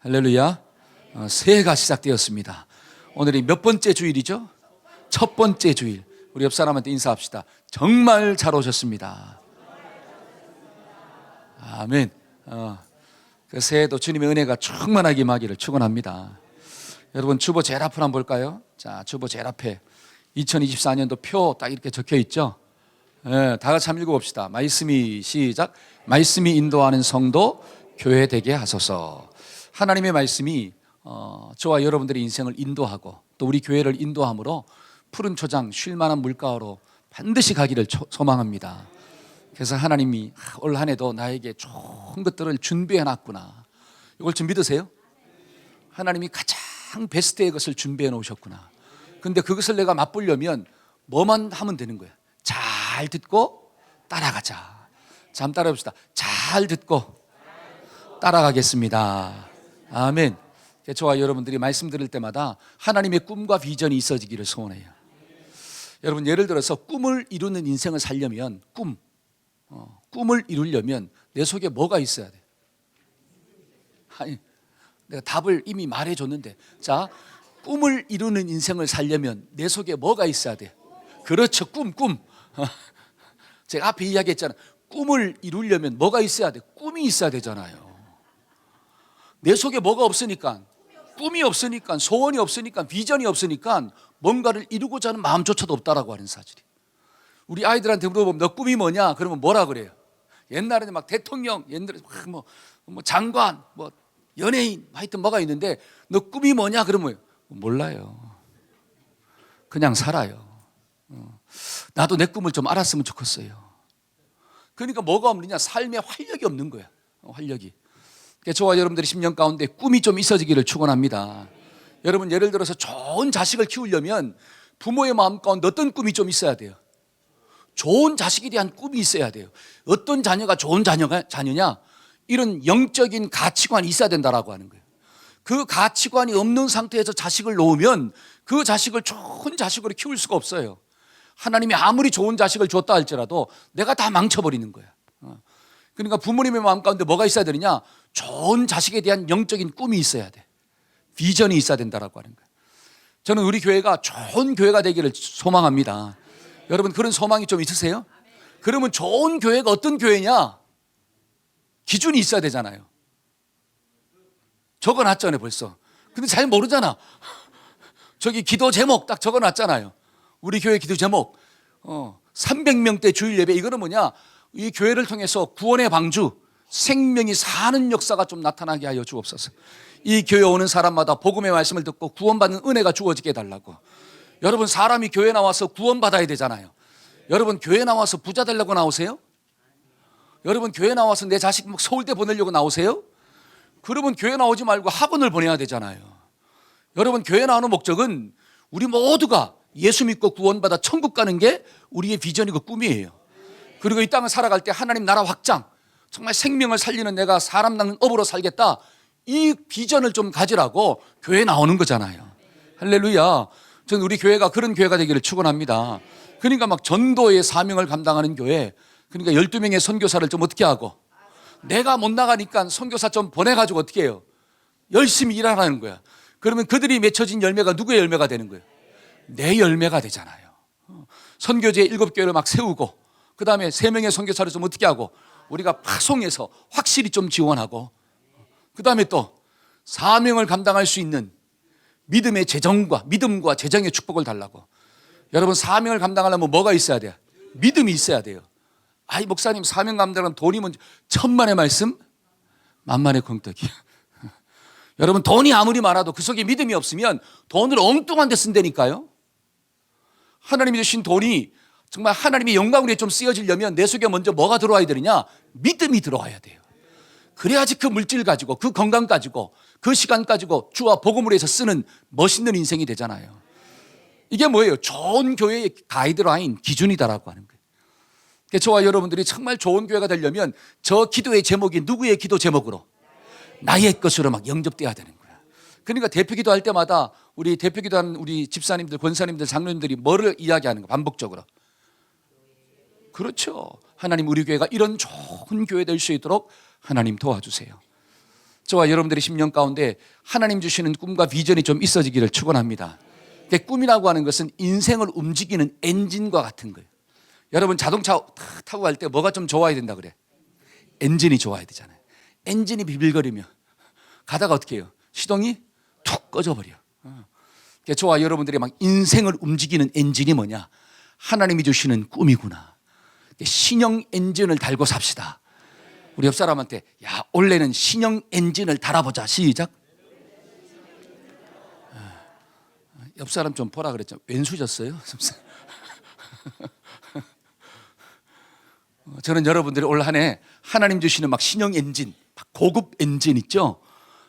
할렐루야. 새해가 시작되었습니다. 오늘이 몇 번째 주일이죠? 첫 번째 주일. 우리 옆 사람한테 인사합시다. 정말 잘 오셨습니다. 아멘. 그 새해도 주님의 은혜가 충만하게 임하기를 축원합니다. 여러분 주보 제일 앞을 한번 볼까요? 자, 주보 제일 앞에 2024년도 표 딱 이렇게 적혀 있죠? 다 같이 한번 읽어봅시다. 말씀이 시작. 말씀이 인도하는 성도 교회 되게 하소서. 하나님의 말씀이 저와 여러분들의 인생을 인도하고 또 우리 교회를 인도함으로 푸른 초장 쉴만한 물가로 반드시 가기를 소망합니다. 그래서 하나님이 올 한 해도 나에게 좋은 것들을 준비해 놨구나, 이걸 좀 믿으세요? 하나님이 가장 베스트의 것을 준비해 놓으셨구나. 근데 그것을 내가 맛보려면 뭐만 하면 되는 거야. 잘 듣고 따라가자. 자, 한번 따라해 봅시다. 잘 듣고 따라가겠습니다. 아멘. 저와 여러분들이 말씀 들을 때마다 하나님의 꿈과 비전이 있어지기를 소원해요. 여러분, 예를 들어서 꿈을 이루는 인생을 살려면 꿈을 이루려면 내 속에 뭐가 있어야 돼? 아니, 내가 답을 이미 말해줬는데, 자, 꿈을 이루는 인생을 살려면 내 속에 뭐가 있어야 돼? 그렇죠, 꿈. 제가 앞에 이야기했잖아요. 꿈을 이루려면 뭐가 있어야 돼? 꿈이 있어야 되잖아요. 내 속에 뭐가 없으니까, 꿈이 없으니까, 소원이 없으니까, 비전이 없으니까 뭔가를 이루고자 하는 마음조차도 없다라고 하는 사실이. 우리 아이들한테 물어보면 너 꿈이 뭐냐? 그러면 뭐라 그래요? 옛날에는 막 대통령, 옛날에 뭐 장관, 뭐 연예인, 하여튼 뭐가 있는데 너 꿈이 뭐냐? 그러면 몰라요. 그냥 살아요. 나도 내 꿈을 좀 알았으면 좋겠어요. 그러니까 뭐가 없느냐? 삶에 활력이 없는 거야. 활력이. 저와 여러분들이 10년 가운데 꿈이 좀 있어지기를 축원합니다. 여러분, 예를 들어서 좋은 자식을 키우려면 부모의 마음 가운데 어떤 꿈이 좀 있어야 돼요? 좋은 자식에 대한 꿈이 있어야 돼요. 어떤 자녀가 좋은 자녀냐? 이런 영적인 가치관이 있어야 된다라고 하는 거예요. 그 가치관이 없는 상태에서 자식을 놓으면 그 자식을 좋은 자식으로 키울 수가 없어요. 하나님이 아무리 좋은 자식을 줬다 할지라도 내가 다 망쳐버리는 거야. 그러니까 부모님의 마음 가운데 뭐가 있어야 되느냐? 좋은 자식에 대한 영적인 꿈이 있어야 돼. 비전이 있어야 된다라고 하는 거예요. 저는 우리 교회가 좋은 교회가 되기를 소망합니다. 여러분, 그런 소망이 좀 있으세요? 그러면 좋은 교회가 어떤 교회냐? 기준이 있어야 되잖아요. 적어놨잖아요, 벌써. 근데 잘 모르잖아. 저기 기도 제목 딱 적어놨잖아요. 우리 교회 기도 제목 300명대 주일 예배. 이거는 뭐냐? 이 교회를 통해서 구원의 방주, 생명이 사는 역사가 좀 나타나게 하여 주옵소서. 이 교회 오는 사람마다 복음의 말씀을 듣고 구원받는 은혜가 주어지게 해달라고. 여러분, 사람이 교회 나와서 구원받아야 되잖아요. 여러분, 교회 나와서 부자 되려고 나오세요? 여러분, 교회 나와서 내 자식 서울대 보내려고 나오세요? 그러면 교회 나오지 말고 학원을 보내야 되잖아요. 여러분, 교회 나오는 목적은 우리 모두가 예수 믿고 구원받아 천국 가는 게 우리의 비전이고 꿈이에요. 그리고 이 땅을 살아갈 때 하나님 나라 확장, 정말 생명을 살리는 내가 사람 낚는 업으로 살겠다, 이 비전을 좀 가지라고 교회에 나오는 거잖아요. 할렐루야. 저는 우리 교회가 그런 교회가 되기를 축원합니다. 그러니까 막 전도의 사명을 감당하는 교회, 그러니까 12명의 선교사를 좀 어떻게 하고, 내가 못 나가니까 선교사 좀 보내가지고 어떻게 해요? 열심히 일하라는 거야. 그러면 그들이 맺혀진 열매가 누구의 열매가 되는 거예요? 내 열매가 되잖아요. 선교제 7교회를 막 세우고, 그 다음에 3명의 선교사를 좀 어떻게 하고, 우리가 파송해서 확실히 좀 지원하고, 그 다음에 또 사명을 감당할 수 있는 믿음과 재정의 축복을 달라고. 여러분, 사명을 감당하려면 뭐가 있어야 돼요? 믿음이 있어야 돼요. 아이, 목사님, 사명 감당하려면 돈이 먼저. 천만의 말씀, 만만의 콩떡이. 여러분, 돈이 아무리 많아도 그 속에 믿음이 없으면 돈을 엉뚱한 데 쓴다니까요. 하나님이 주신 돈이 정말 하나님의 영광으로 좀 쓰여지려면 내 속에 먼저 뭐가 들어와야 되느냐? 믿음이 들어와야 돼요. 그래야지 그 물질 가지고, 그 건강 가지고, 그 시간 가지고 주와 복음을 위해서 쓰는 멋있는 인생이 되잖아요. 이게 뭐예요? 좋은 교회의 가이드라인, 기준이다라고 하는 거예요. 그러니까 저와 여러분들이 정말 좋은 교회가 되려면 저 기도의 제목이 누구의 기도 제목으로? 나의 것으로 막 영접돼야 되는 거야. 그러니까 대표 기도할 때마다 우리 대표 기도하는 우리 집사님들, 권사님들, 장로님들이 뭐를 이야기하는 거야? 반복적으로. 그렇죠. 하나님, 우리 교회가 이런 좋은 교회 될 수 있도록 하나님 도와주세요. 저와 여러분들의 심령 가운데 하나님 주시는 꿈과 비전이 좀 있어지기를 축원합니다. 꿈이라고 하는 것은 인생을 움직이는 엔진과 같은 거예요. 여러분 자동차 타고 갈 때 뭐가 좀 좋아야 된다 그래? 엔진이 좋아야 되잖아요. 엔진이 비빌거리면 가다가 어떻게 해요? 시동이 툭 꺼져버려. 저와 여러분들의 막 인생을 움직이는 엔진이 뭐냐? 하나님이 주시는 꿈이구나. 신형 엔진을 달고 삽시다. 우리 옆 사람한테 야 올해는 신형 엔진을 달아보자. 시작. 옆 사람 좀 보라 그랬죠. 왼수졌어요? 저는 여러분들이 올 한 해 하나님 주시는 막 신형 엔진, 막 고급 엔진 있죠?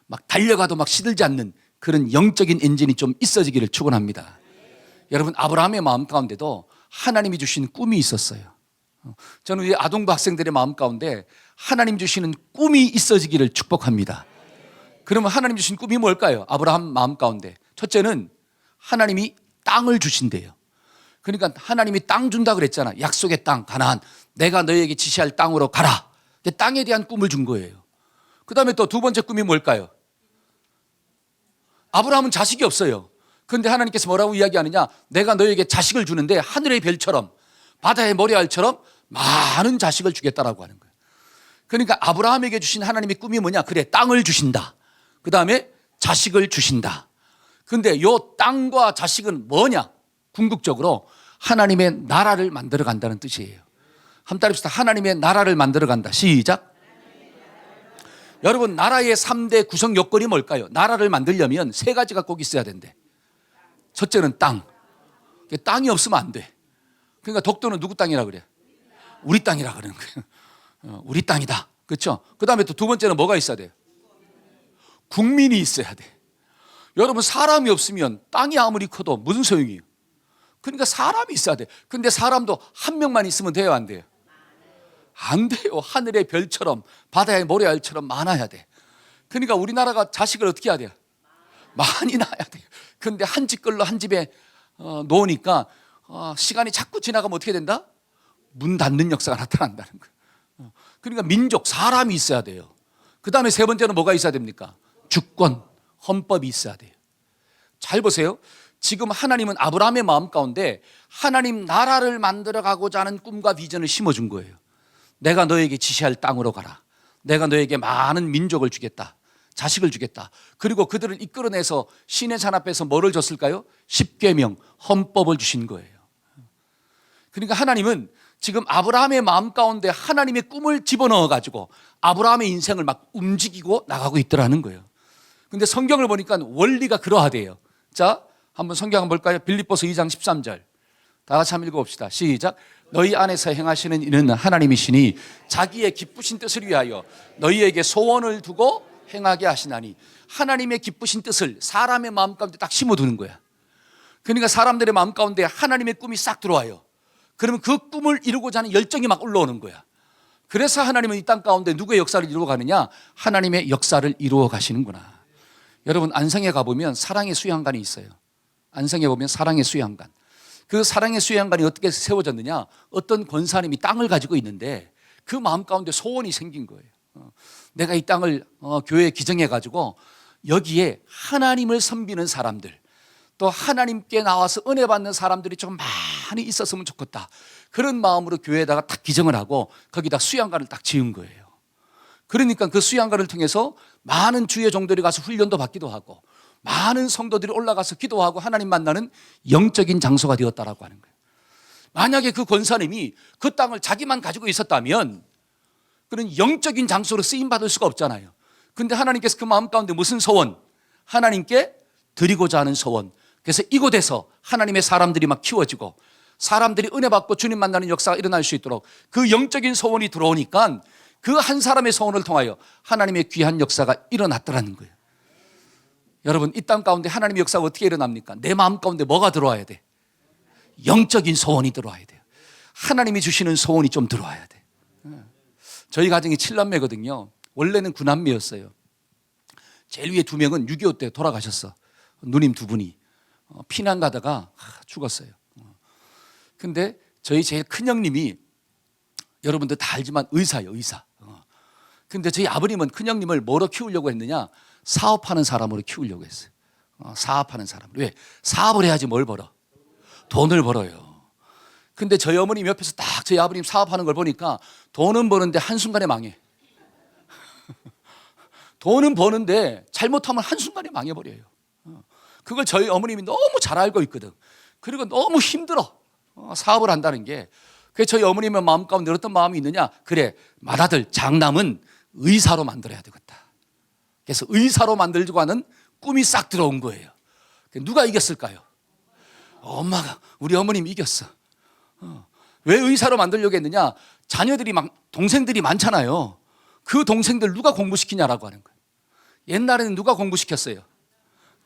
막 달려가도 막 시들지 않는 그런 영적인 엔진이 좀 있어지기를 축원합니다. 여러분 아브라함의 마음 가운데도 하나님이 주신 꿈이 있었어요. 저는 우리 아동부 학생들의 마음 가운데 하나님 주시는 꿈이 있어지기를 축복합니다. 그러면 하나님 주신 꿈이 뭘까요? 아브라함 마음 가운데 첫째는 하나님이 땅을 주신대요. 그러니까 하나님이 땅 준다 그랬잖아. 약속의 땅 가나안, 내가 너희에게 지시할 땅으로 가라. 땅에 대한 꿈을 준 거예요. 그 다음에 또 두 번째 꿈이 뭘까요? 아브라함은 자식이 없어요. 그런데 하나님께서 뭐라고 이야기하느냐? 내가 너희에게 자식을 주는데 하늘의 별처럼 바다의 모래알처럼 많은 자식을 주겠다라고 하는 거예요. 그러니까 아브라함에게 주신 하나님의 꿈이 뭐냐? 그래, 땅을 주신다. 그 다음에 자식을 주신다. 그런데 이 땅과 자식은 뭐냐? 궁극적으로 하나님의 나라를 만들어 간다는 뜻이에요. 한번 따라합시다. 하나님의 나라를 만들어 간다. 시작. 여러분 나라의 3대 구성 요건이 뭘까요? 나라를 만들려면 세 가지가 꼭 있어야 된대. 첫째는 땅. 땅이 없으면 안 돼. 그러니까 독도는 누구 땅이라 그래? 우리 땅이라 그러는 거예요. 우리 땅이다. 그렇죠? 그 다음에 또 두 번째는 뭐가 있어야 돼요? 국민이 있어야 돼. 여러분 사람이 없으면 땅이 아무리 커도 무슨 소용이에요? 그러니까 사람이 있어야 돼. 근데 사람도 한 명만 있으면 돼요, 안 돼요? 안 돼요. 하늘의 별처럼 바다의 모래알처럼 많아야 돼. 그러니까 우리나라가 자식을 어떻게 해야 돼요? 많이 낳아야 돼요. 그런데 한 집걸로 한 집에 놓으니까 시간이 자꾸 지나가면 어떻게 된다? 문 닫는 역사가 나타난다는 거예요. 그러니까 민족, 사람이 있어야 돼요. 그 다음에 세 번째는 뭐가 있어야 됩니까? 주권, 헌법이 있어야 돼요. 잘 보세요. 지금 하나님은 아브라함의 마음 가운데 하나님 나라를 만들어가고자 하는 꿈과 비전을 심어준 거예요. 내가 너에게 지시할 땅으로 가라. 내가 너에게 많은 민족을 주겠다. 자식을 주겠다. 그리고 그들을 이끌어내서 신의 잔 앞에서 뭐를 줬을까요? 십계명, 헌법을 주신 거예요. 그러니까 하나님은 지금 아브라함의 마음 가운데 하나님의 꿈을 집어넣어 가지고 아브라함의 인생을 막 움직이고 나가고 있더라는 거예요. 근데 성경을 보니까 원리가 그러하대요. 자, 한번 성경 한번 볼까요? 빌립보서 2장 13절. 다 같이 한번 읽어봅시다. 시작. 너희 안에서 행하시는 이는 하나님이시니 자기의 기쁘신 뜻을 위하여 너희에게 소원을 두고 행하게 하시나니. 하나님의 기쁘신 뜻을 사람의 마음 가운데 딱 심어두는 거야. 그러니까 사람들의 마음 가운데 하나님의 꿈이 싹 들어와요. 그러면 그 꿈을 이루고자 하는 열정이 막 올라오는 거야. 그래서 하나님은 이 땅 가운데 누구의 역사를 이루어 가느냐? 하나님의 역사를 이루어 가시는구나. 여러분 안성에 가보면 사랑의 수양관이 있어요. 안성에 보면 사랑의 수양관. 그 사랑의 수양관이 어떻게 세워졌느냐? 어떤 권사님이 땅을 가지고 있는데 그 마음 가운데 소원이 생긴 거예요. 내가 이 땅을 교회에 기증해 가지고 여기에 하나님을 섬기는 사람들, 또 하나님께 나와서 은혜 받는 사람들이 좀 많이 있었으면 좋겠다. 그런 마음으로 교회에다가 딱 기증을 하고 거기다 수양관을 딱 지은 거예요. 그러니까 그 수양관을 통해서 많은 주의 종들이 가서 훈련도 받기도 하고 많은 성도들이 올라가서 기도하고 하나님 만나는 영적인 장소가 되었다라고 하는 거예요. 만약에 그 권사님이 그 땅을 자기만 가지고 있었다면 그런 영적인 장소로 쓰임받을 수가 없잖아요. 그런데 하나님께서 그 마음 가운데 무슨 소원? 하나님께 드리고자 하는 소원. 그래서 이곳에서 하나님의 사람들이 막 키워지고 사람들이 은혜 받고 주님 만나는 역사가 일어날 수 있도록 그 영적인 소원이 들어오니까 그 한 사람의 소원을 통하여 하나님의 귀한 역사가 일어났더라는 거예요. 여러분 이 땅 가운데 하나님의 역사가 어떻게 일어납니까? 내 마음 가운데 뭐가 들어와야 돼? 영적인 소원이 들어와야 돼요. 하나님이 주시는 소원이 좀 들어와야 돼. 저희 가정이 7남매거든요. 원래는 9남매였어요. 제일 위에 2명은 6.25 때 돌아가셨어. 누님 2분이 피난 가다가 죽었어요. 근데 저희 제일 큰 형님이 여러분들 다 알지만 의사예요. 의사. 근데 저희 아버님은 큰형님을 뭐로 키우려고 했느냐? 사업하는 사람으로 키우려고 했어요. 사업하는 사람. 왜? 사업을 해야지 뭘 벌어? 돈을 벌어요. 근데 저희 어머님 옆에서 딱 저희 아버님 사업하는 걸 보니까 돈은 버는데 한순간에 망해. 돈은 버는데 잘못하면 한순간에 망해버려요. 그걸 저희 어머님이 너무 잘 알고 있거든. 그리고 너무 힘들어. 사업을 한다는 게. 그래서 저희 어머님의 마음 가운데 어떤 마음이 있느냐? 그래, 맏아들 장남은 의사로 만들어야 되겠다. 그래서 의사로 만들려고 하는 꿈이 싹 들어온 거예요. 누가 이겼을까요? 엄마가, 우리 어머님이 이겼어. 왜 의사로 만들려고 했느냐? 자녀들이 동생들이 많잖아요. 그 동생들 누가 공부시키냐라고 하는 거예요. 옛날에는 누가 공부시켰어요?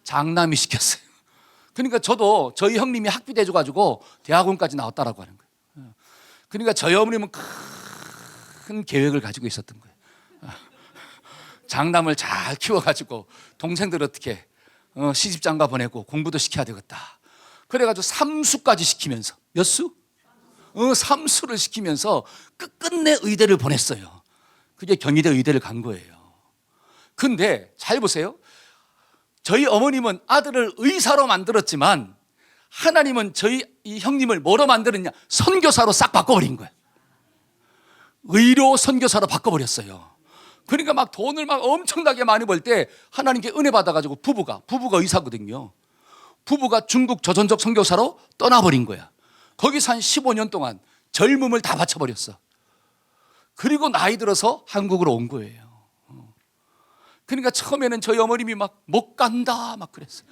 장남이 시켰어요. 그러니까 저도 저희 형님이 학비대 줘가지고 대학원까지 나왔다라고 하는 거예요. 그러니까 저희 어머님은 큰 계획을 가지고 있었던 거예요. 장남을 잘 키워가지고 동생들 어떻게 시집장가 보내고 공부도 시켜야 되겠다. 그래가지고 삼수까지 시키면서 몇 수? 삼수를 시키면서 끝끝내 의대를 보냈어요. 그게 경희대 의대를 간 거예요. 근데 잘 보세요. 저희 어머님은 아들을 의사로 만들었지만 하나님은 저희 이 형님을 뭐로 만들었냐? 선교사로 싹 바꿔버린 거예요. 의료 선교사로 바꿔버렸어요. 그러니까 막 돈을 막 엄청나게 많이 벌 때 하나님께 은혜 받아가지고 부부가 의사거든요. 부부가 중국 조선족 선교사로 떠나버린 거야. 거기서 한 15년 동안 젊음을 다 바쳐버렸어. 그리고 나이 들어서 한국으로 온 거예요. 그러니까 처음에는 저희 어머님이 막 못 간다 막 그랬어요.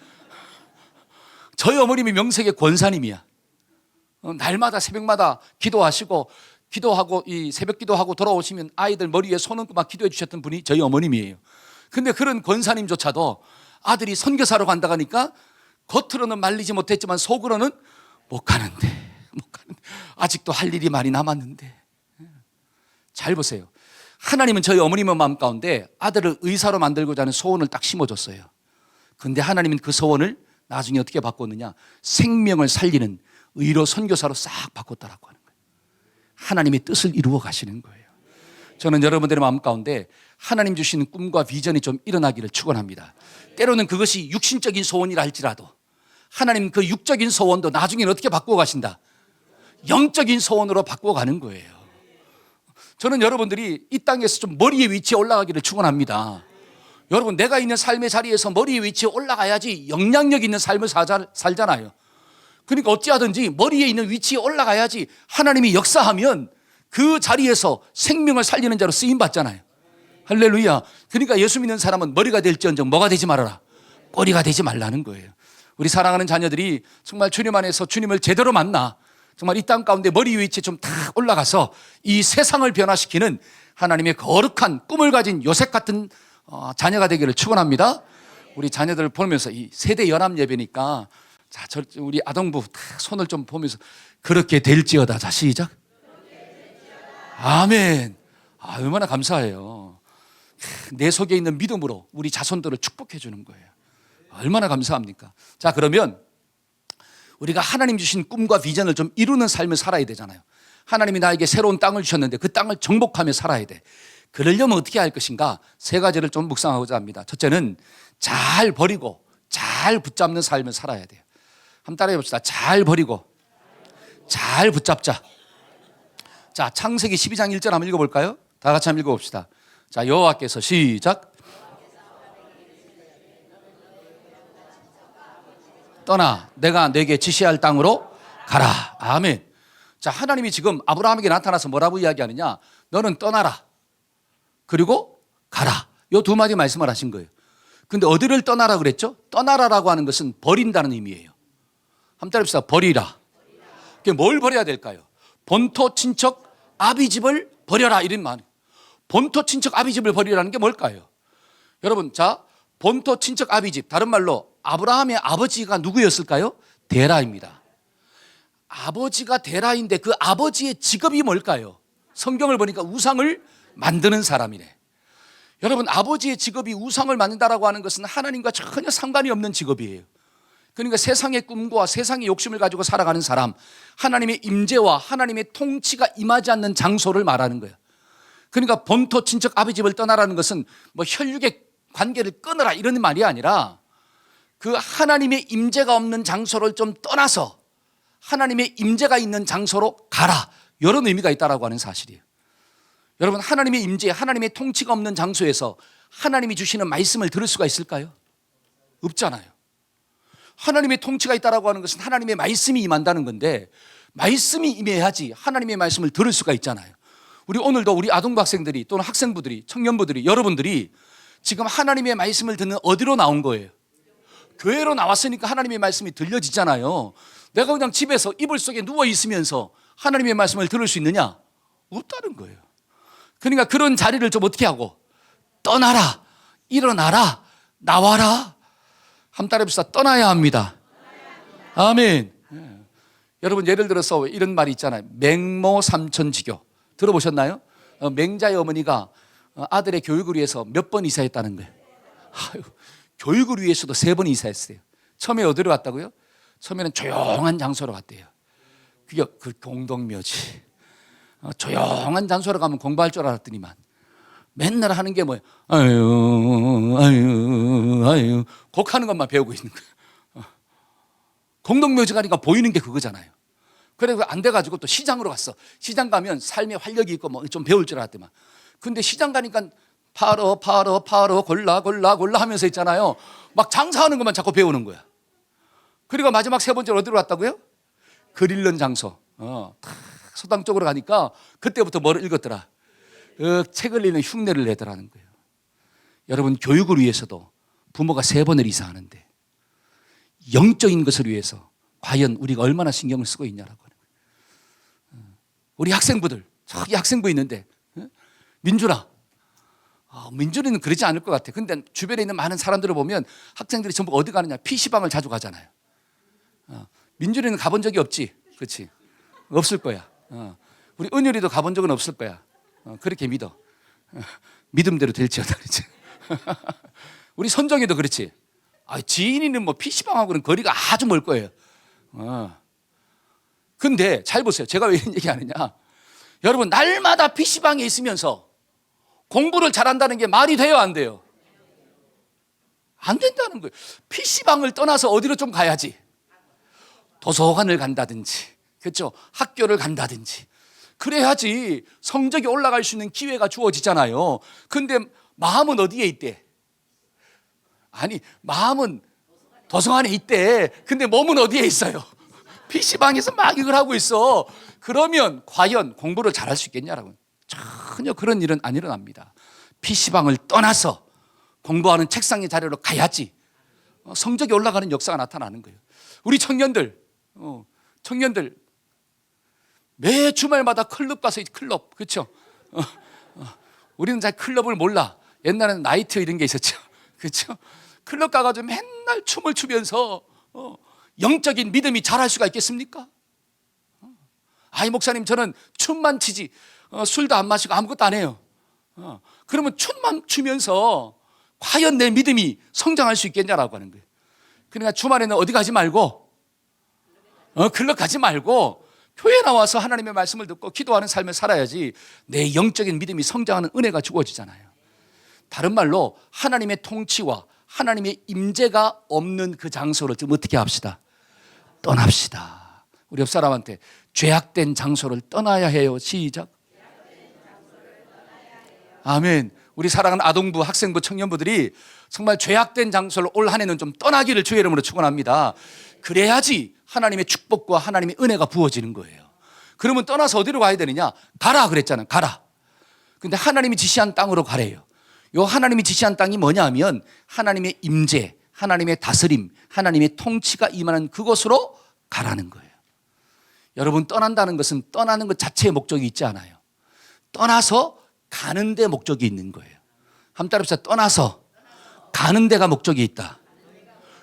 저희 어머님이 명색의 권사님이야. 날마다 새벽마다 기도하고 이 새벽 기도하고 돌아오시면 아이들 머리에 손 얹고 막 기도해 주셨던 분이 저희 어머님이에요. 근데 그런 권사님조차도 아들이 선교사로 간다고 하니까 겉으로는 말리지 못했지만 속으로는 못 가는데 아직도 할 일이 많이 남았는데. 잘 보세요. 하나님은 저희 어머님의 마음 가운데 아들을 의사로 만들고자 하는 소원을 딱 심어줬어요. 근데 하나님은 그 소원을 나중에 어떻게 바꿨느냐? 생명을 살리는 의료 선교사로 싹 바꿨다라고 하는 거예요. 하나님의 뜻을 이루어 가시는 거예요. 저는 여러분들의 마음 가운데 하나님 주시는 꿈과 비전이 좀 일어나기를 축원합니다. 때로는 그것이 육신적인 소원이라 할지라도 하나님 그 육적인 소원도 나중에는 어떻게 바꾸어 가신다? 영적인 소원으로 바꾸어 가는 거예요. 저는 여러분들이 이 땅에서 좀 머리의 위치에 올라가기를 축원합니다. 여러분, 내가 있는 삶의 자리에서 머리의 위치에 올라가야지 영향력 있는 삶을 살잖아요. 그러니까 어찌하든지 머리에 있는 위치에 올라가야지 하나님이 역사하면 그 자리에서 생명을 살리는 자로 쓰임 받잖아요. 할렐루야. 그러니까 예수 믿는 사람은 머리가 될지언정 뭐가 되지 말아라? 꼬리가 되지 말라는 거예요. 우리 사랑하는 자녀들이 정말 주님 안에서 주님을 제대로 만나 정말 이 땅 가운데 머리 위치에 좀 탁 올라가서 이 세상을 변화시키는 하나님의 거룩한 꿈을 가진 요셉 같은 자녀가 되기를 축원합니다. 우리 자녀들을 보면서 이 세대 연합 예배니까 자, 우리 아동부 손을 좀 보면서 그렇게 될지어다. 자, 시작. 아멘. 얼마나 감사해요. 내 속에 있는 믿음으로 우리 자손들을 축복해 주는 거예요. 얼마나 감사합니까? 자, 그러면 우리가 하나님 주신 꿈과 비전을 좀 이루는 삶을 살아야 되잖아요. 하나님이 나에게 새로운 땅을 주셨는데 그 땅을 정복하며 살아야 돼. 그러려면 어떻게 할 것인가? 세 가지를 좀 묵상하고자 합니다. 첫째는 잘 버리고 잘 붙잡는 삶을 살아야 돼요. 한번 따라해 봅시다. 잘 버리고 잘 붙잡자. 자, 창세기 12장 1절 한번 읽어볼까요? 다 같이 한번 읽어봅시다. 자, 여호와께서 시작. 떠나 내가 내게 지시할 땅으로 가라. 아멘. 자, 하나님이 지금 아브라함에게 나타나서 뭐라고 이야기하느냐? 너는 떠나라. 그리고 가라. 이 두 마디 말씀을 하신 거예요. 근데 어디를 떠나라 그랬죠? 떠나라라고 하는 것은 버린다는 의미예요. 한번 따라합시다. 버리라. 그게 뭘 버려야 될까요? 본토 친척 아비집을 버려라 이런 말. 본토 친척 아비집을 버리라는 게 뭘까요? 여러분, 자, 본토 친척 아비집, 다른 말로 아브라함의 아버지가 누구였을까요? 데라입니다. 아버지가 데라인데 그 아버지의 직업이 뭘까요? 성경을 보니까 우상을 만드는 사람이래. 여러분, 아버지의 직업이 우상을 만든다라고 하는 것은 하나님과 전혀 상관이 없는 직업이에요. 그러니까 세상의 꿈과 세상의 욕심을 가지고 살아가는 사람, 하나님의 임재와 하나님의 통치가 임하지 않는 장소를 말하는 거예요. 그러니까 본토 친척 아버지 집을 떠나라는 것은 뭐 혈육의 관계를 끊어라 이런 말이 아니라 그 하나님의 임재가 없는 장소를 좀 떠나서 하나님의 임재가 있는 장소로 가라, 이런 의미가 있다라고 하는 사실이에요. 여러분, 하나님의 임재, 하나님의 통치가 없는 장소에서 하나님이 주시는 말씀을 들을 수가 있을까요? 없잖아요. 하나님의 통치가 있다라고 하는 것은 하나님의 말씀이 임한다는 건데, 말씀이 임해야지 하나님의 말씀을 들을 수가 있잖아요. 우리 오늘도 우리 아동부 학생들이 또는 학생부들이, 청년부들이, 여러분들이 지금 하나님의 말씀을 듣는 어디로 나온 거예요? 교회로 나왔으니까 하나님의 말씀이 들려지잖아요. 내가 그냥 집에서 이불 속에 누워 있으면서 하나님의 말씀을 들을 수 있느냐? 없다는 거예요. 그러니까 그런 자리를 좀 어떻게 하고, 떠나라, 일어나라, 나와라. 한번 따라해봅시다. 떠나야 합니다. 아멘. 여러분, 예를 들어서 이런 말이 있잖아요. 맹모 삼천지교 들어보셨나요? 맹자의 어머니가 아들의 교육을 위해서 몇 번 이사했다는 거예요. 아유, 교육을 위해서도 3번 이사했어요. 처음에 어디로 갔다고요? 처음에는 조용한 장소로 갔대요. 그게 그 공동묘지. 조용한 장소로 가면 공부할 줄 알았더니만 맨날 하는 게 뭐예요? 아유 곡하는 것만 배우고 있는 거예요. 공동묘지 가니까 보이는 게 그거잖아요. 그래서 안 돼가지고 또 시장으로 갔어. 시장 가면 삶의 활력이 있고 뭐 좀 배울 줄 알았더만. 근데 시장 가니까 팔어 골라 하면서 있잖아요. 막 장사하는 것만 자꾸 배우는 거야. 그리고 마지막 3번째로 어디로 갔다고요? 글 읽는 장소. 서당 쪽으로 가니까 그때부터 뭐를 읽었더라? 책을 읽는 흉내를 내더라는 거예요. 여러분, 교육을 위해서도 부모가 3번을 이사하는데 영적인 것을 위해서 과연 우리가 얼마나 신경을 쓰고 있냐라고 하는 거예요. 우리 학생부들, 저기 학생부 있는데, 민준아, 민준이는 그러지 않을 것 같아. 근데 주변에 있는 많은 사람들을 보면 학생들이 전부 어디 가느냐? PC방을 자주 가잖아요. 민준이는 가본 적이 없지? 그렇지? 없을 거야. 우리 은율이도 가본 적은 없을 거야. 그렇게 믿어. 믿음대로 될지어다. 그렇지? 우리 선정이도 그렇지? 지인이는 뭐 PC방하고는 거리가 아주 멀 거예요. 근데 잘 보세요. 제가 왜 이런 얘기 하느냐? 여러분, 날마다 PC방에 있으면서 공부를 잘한다는 게 말이 돼요, 안 돼요? 안 된다는 거예요. PC방을 떠나서 어디로 좀 가야지. 도서관을 간다든지, 그렇죠? 학교를 간다든지. 그래야지 성적이 올라갈 수 있는 기회가 주어지잖아요. 근데 마음은 어디에 있대? 아니, 마음은 도서관에 있대. 근데 몸은 어디에 있어요? PC방에서 막 이걸 하고 있어. 그러면 과연 공부를 잘할 수 있겠냐라고. 전혀 그런 일은 안 일어납니다. PC방을 떠나서 공부하는 책상의 자리로 가야지 성적이 올라가는 역사가 나타나는 거예요. 우리 청년들 매 주말마다 클럽 가서 클럽, 그렇죠? 우리는 잘 클럽을 몰라. 옛날에는 나이트 이런 게 있었죠. 그렇죠? 클럽 가가지고 맨날 춤을 추면서 영적인 믿음이 자랄 수가 있겠습니까? 아이, 목사님, 저는 춤만 치지 술도 안 마시고 아무것도 안 해요. 그러면 춤만 추면서 과연 내 믿음이 성장할 수 있겠냐라고 하는 거예요. 그러니까 주말에는 어디 가지 말고, 클럽 가지 말고 교회 나와서 하나님의 말씀을 듣고 기도하는 삶을 살아야지 내 영적인 믿음이 성장하는 은혜가 주어지잖아요. 다른 말로 하나님의 통치와 하나님의 임재가 없는 그 장소를 좀 어떻게 합시다? 떠납시다. 우리 옆 사람한테 죄악된 장소를 떠나야 해요. 시작. 아멘. 우리 사랑하는 아동부, 학생부, 청년부들이 정말 죄악된 장소를 올 한 해는 좀 떠나기를 주의 이름으로 축원합니다. 그래야지 하나님의 축복과 하나님의 은혜가 부어지는 거예요. 그러면 떠나서 어디로 가야 되느냐? 가라 그랬잖아요. 가라. 근데 하나님이 지시한 땅으로 가래요. 요 하나님이 지시한 땅이 뭐냐면 하나님의 임재, 하나님의 다스림, 하나님의 통치가 임하는 그곳으로 가라는 거예요. 여러분, 떠난다는 것은 떠나는 것 자체의 목적이 있지 않아요. 떠나서 가는 데 목적이 있는 거예요. 한번 따라합시다. 떠나서 가는 데가 목적이 있다.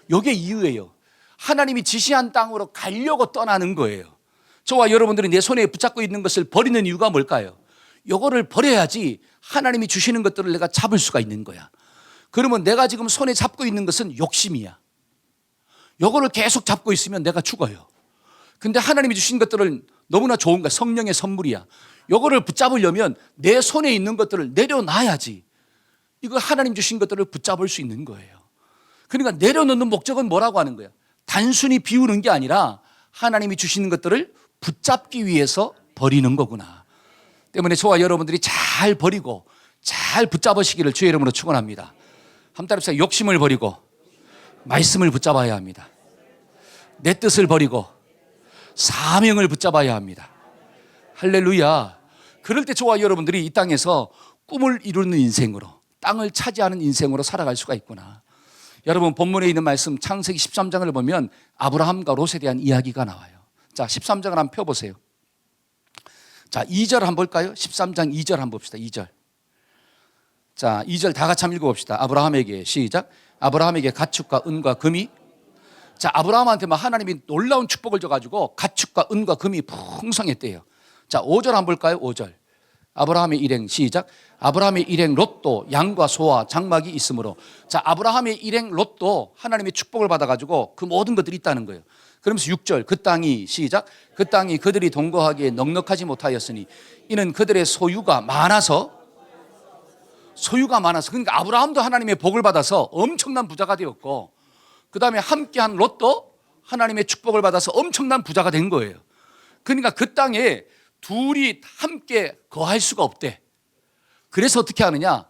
이게 이유예요. 하나님이 지시한 땅으로 가려고 떠나는 거예요. 저와 여러분들이 내 손에 붙잡고 있는 것을 버리는 이유가 뭘까요? 요거를 버려야지 하나님이 주시는 것들을 내가 잡을 수가 있는 거야. 그러면 내가 지금 손에 잡고 있는 것은 욕심이야. 요거를 계속 잡고 있으면 내가 죽어요. 근데 하나님이 주신 것들을 너무나 좋은 거야. 성령의 선물이야. 요거를 붙잡으려면 내 손에 있는 것들을 내려놔야지 이거 하나님 주신 것들을 붙잡을 수 있는 거예요. 그러니까 내려놓는 목적은 뭐라고 하는 거야? 단순히 비우는 게 아니라 하나님이 주시는 것들을 붙잡기 위해서 버리는 거구나. 때문에 저와 여러분들이 잘 버리고 잘 붙잡으시기를 주의 이름으로 축원합니다. 한 따라서 욕심을 버리고 말씀을 붙잡아야 합니다. 내 뜻을 버리고 사명을 붙잡아야 합니다. 할렐루야. 그럴 때 저와 여러분들이 이 땅에서 꿈을 이루는 인생으로, 땅을 차지하는 인생으로 살아갈 수가 있구나. 여러분 본문에 있는 말씀 창세기 13장을 보면 아브라함과 롯에 대한 이야기가 나와요. 자, 13장을 한번 펴보세요. 자, 2절 한번 볼까요? 13장 2절 한번 봅시다. 2절. 자, 2절 다 같이 한번 읽어봅시다. 아브라함에게 시작. 아브라함에게 가축과 은과 금이, 자, 아브라함한테 막 하나님이 놀라운 축복을 줘가지고 가축과 은과 금이 풍성했대요. 자, 5절 한번 볼까요? 5절. 아브라함의 일행 시작. 아브라함의 일행 롯도 양과 소와 장막이 있으므로. 자, 아브라함의 일행 롯도 하나님의 축복을 받아가지고 그 모든 것들이 있다는 거예요. 그러면서 6절 그 땅이 시작. 그 땅이 그들이 동거하기에 넉넉하지 못하였으니 이는 그들의 소유가 많아서. 그러니까 아브라함도 하나님의 복을 받아서 엄청난 부자가 되었고, 그 다음에 함께한 롯도 하나님의 축복을 받아서 엄청난 부자가 된 거예요. 그러니까 그 땅에 둘이 함께 거할 수가 없대. 그래서 어떻게 하느냐?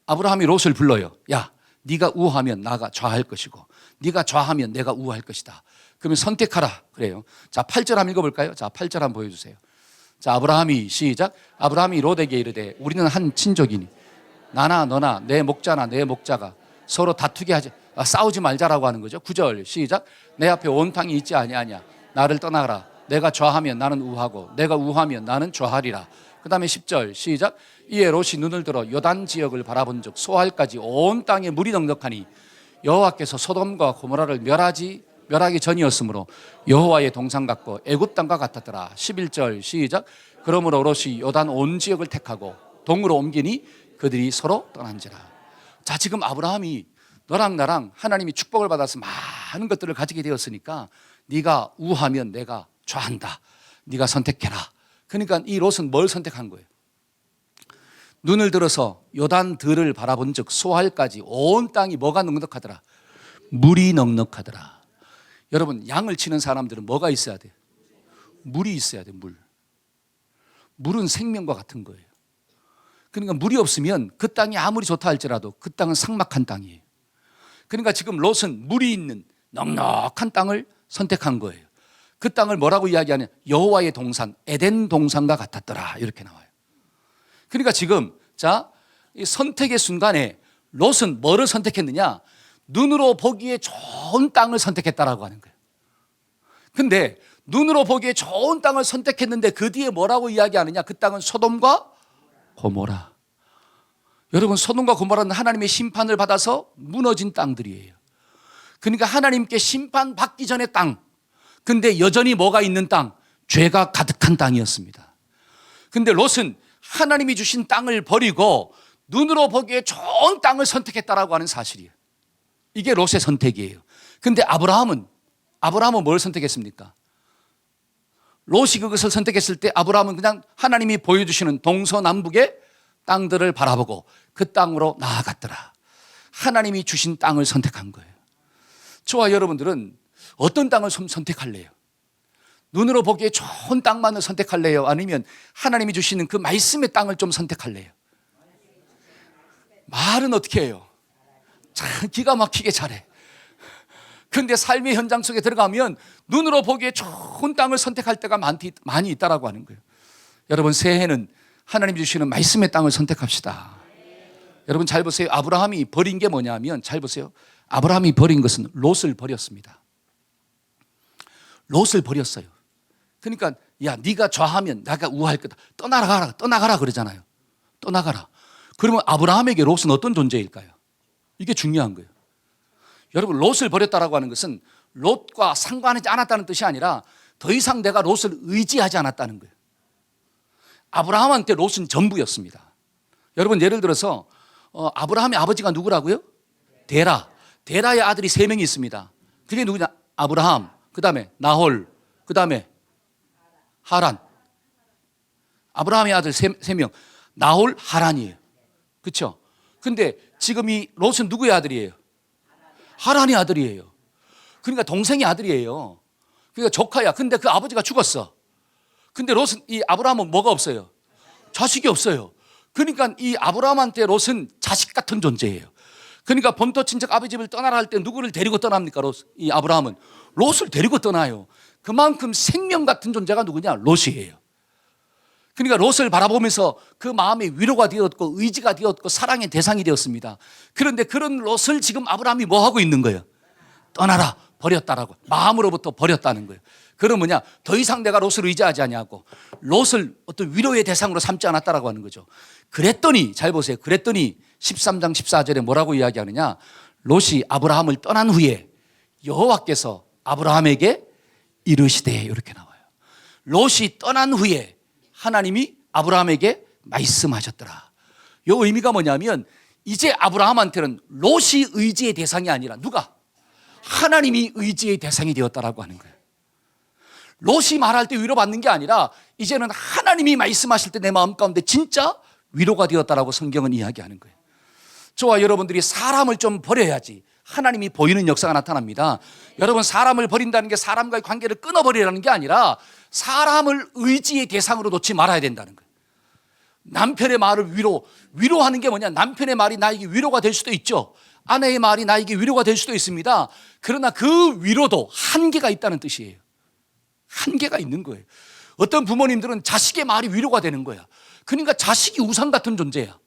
아브라함이 롯을 불러요. 야, 네가 우하면 나가 좌할 것이고 네가 좌하면 내가 우할 것이다. 그러면 선택하라 그래요. 자, 8절 한번 읽어볼까요? 자, 8절 한번 보여주세요. 자, 아브라함이 시작. 아브라함이 롯에게 이르되 우리는 한 친족이니 나나 너나 내 목자나 내 목자가 서로 다투게 하지, 싸우지 말자라고 하는 거죠. 9절 시작. 내 앞에 온탕이 있지 아니하냐. 나를 떠나가라. 내가 좌하면 나는 우하고 내가 우하면 나는 좌하리라. 그 다음에 10절 시작. 이에 롯이 눈을 들어 요단 지역을 바라본즉 소할까지 온 땅에 물이 넉넉하니 여호와께서 소돔과 고모라를 멸하기 전이었으므로 여호와의 동산 같고 애굽 땅과 같았더라. 11절 시작. 그러므로 롯이 요단 온 지역을 택하고 동으로 옮기니 그들이 서로 떠난지라. 자, 지금 아브라함이 너랑 나랑 하나님이 축복을 받아서 많은 것들을 가지게 되었으니까 네가 우하면 내가 좌한다. 네가 선택해라. 그러니까 이 롯은 뭘 선택한 거예요? 눈을 들어서 요단 들을 바라본 즉 소할까지 온 땅이 뭐가 넉넉하더라? 물이 넉넉하더라. 여러분, 양을 치는 사람들은 뭐가 있어야 돼요? 물이 있어야 돼요. 물은 생명과 같은 거예요. 그러니까 물이 없으면 그 땅이 아무리 좋다 할지라도 그 땅은 삭막한 땅이에요. 그러니까 지금 롯은 물이 있는 넉넉한 땅을 선택한 거예요. 그 땅을 뭐라고 이야기하냐? 여호와의 동산, 에덴 동산과 같았더라. 이렇게 나와요. 그러니까 지금 자, 이 선택의 순간에 롯은 뭐를 선택했느냐? 눈으로 보기에 좋은 땅을 선택했다라고 하는 거예요. 근데 눈으로 보기에 좋은 땅을 선택했는데 그 뒤에 뭐라고 이야기하느냐? 그 땅은 소돔과 고모라. 여러분, 소돔과 고모라는 하나님의 심판을 받아서 무너진 땅들이에요. 그러니까 하나님께 심판받기 전의 땅, 근데 여전히 뭐가 있는 땅? 죄가 가득한 땅이었습니다. 근데 롯은 하나님이 주신 땅을 버리고 눈으로 보기에 좋은 땅을 선택했다라고 하는 사실이에요. 이게 롯의 선택이에요. 근데 아브라함은 뭘 선택했습니까? 롯이 그것을 선택했을 때 아브라함은 그냥 하나님이 보여주시는 동서남북의 땅들을 바라보고 그 땅으로 나아갔더라. 하나님이 주신 땅을 선택한 거예요. 저와 여러분들은 어떤 땅을 선택할래요? 눈으로 보기에 좋은 땅만을 선택할래요? 아니면 하나님이 주시는 그 말씀의 땅을 좀 선택할래요? 말은 어떻게 해요? 참 기가 막히게 잘해. 그런데 삶의 현장 속에 들어가면 눈으로 보기에 좋은 땅을 선택할 때가 많이 있다라고 하는 거예요. 여러분, 새해는 하나님이 주시는 말씀의 땅을 선택합시다. 여러분 잘 보세요. 아브라함이 버린 게 뭐냐면, 잘 보세요. 아브라함이 버린 것은 롯을 버렸습니다. 롯을 버렸어요. 그러니까 야, 네가 좌하면 내가 우할 거다. 떠나가라 그러잖아요. 떠나가라. 그러면 아브라함에게 롯은 어떤 존재일까요? 이게 중요한 거예요. 여러분, 롯을 버렸다라고 하는 것은 롯과 상관하지 않았다는 뜻이 아니라 더 이상 내가 롯을 의지하지 않았다는 거예요. 아브라함한테 롯은 전부였습니다. 여러분, 예를 들어서 아브라함의 아버지가 누구라고요? 데라의 아들이 3명이 있습니다. 그게 누구냐? 아브라함, 그 다음에 나홀, 그 다음에 하란. 아브라함의 아들 세 명. 나홀, 하란이에요. 그렇죠? 근데 지금 이 롯은 누구의 아들이에요? 하란의 아들이에요. 그러니까 동생의 아들이에요. 그러니까 조카야. 근데 그 아버지가 죽었어. 근데 롯은, 이 아브라함은 뭐가 없어요? 자식이 없어요. 그러니까 이 아브라함한테 롯은 자식 같은 존재예요. 그러니까 본토 친척 아버지 집을 떠나라 할 때 누구를 데리고 떠납니까? 이 아브라함은 롯을 데리고 떠나요. 그만큼 생명 같은 존재가 누구냐? 롯이에요. 그러니까 롯을 바라보면서 그 마음이 위로가 되었고 의지가 되었고 사랑의 대상이 되었습니다. 그런데 그런 롯을 지금 아브라함이 뭐 하고 있는 거예요? 떠나라, 버렸다라고. 마음으로부터 버렸다는 거예요. 그럼 뭐냐? 더 이상 내가 롯을 의지하지 않냐고. 롯을 어떤 위로의 대상으로 삼지 않았다라고 하는 거죠. 그랬더니, 잘 보세요. 그랬더니 13장 14절에 뭐라고 이야기하느냐? 롯이 아브라함을 떠난 후에 여호와께서 아브라함에게 이르시되, 이렇게 나와요. 롯이 떠난 후에 하나님이 아브라함에게 말씀하셨더라. 이 의미가 뭐냐면 이제 아브라함한테는 롯이 의지의 대상이 아니라 누가? 하나님이 의지의 대상이 되었다라고 하는 거예요. 롯이 말할 때 위로받는 게 아니라 이제는 하나님이 말씀하실 때 내 마음 가운데 진짜 위로가 되었다라고 성경은 이야기하는 거예요. 저와 여러분들이 사람을 좀 버려야지 하나님이 보이는 역사가 나타납니다. 여러분, 사람을 버린다는 게 사람과의 관계를 끊어버리라는 게 아니라 사람을 의지의 대상으로 놓지 말아야 된다는 거예요. 남편의 말을 위로하는 게 뭐냐? 남편의 말이 나에게 위로가 될 수도 있죠. 아내의 말이 나에게 위로가 될 수도 있습니다. 그러나 그 위로도 한계가 있다는 뜻이에요. 한계가 있는 거예요. 어떤 부모님들은 자식의 말이 위로가 되는 거야. 그러니까 자식이 우상 같은 존재야.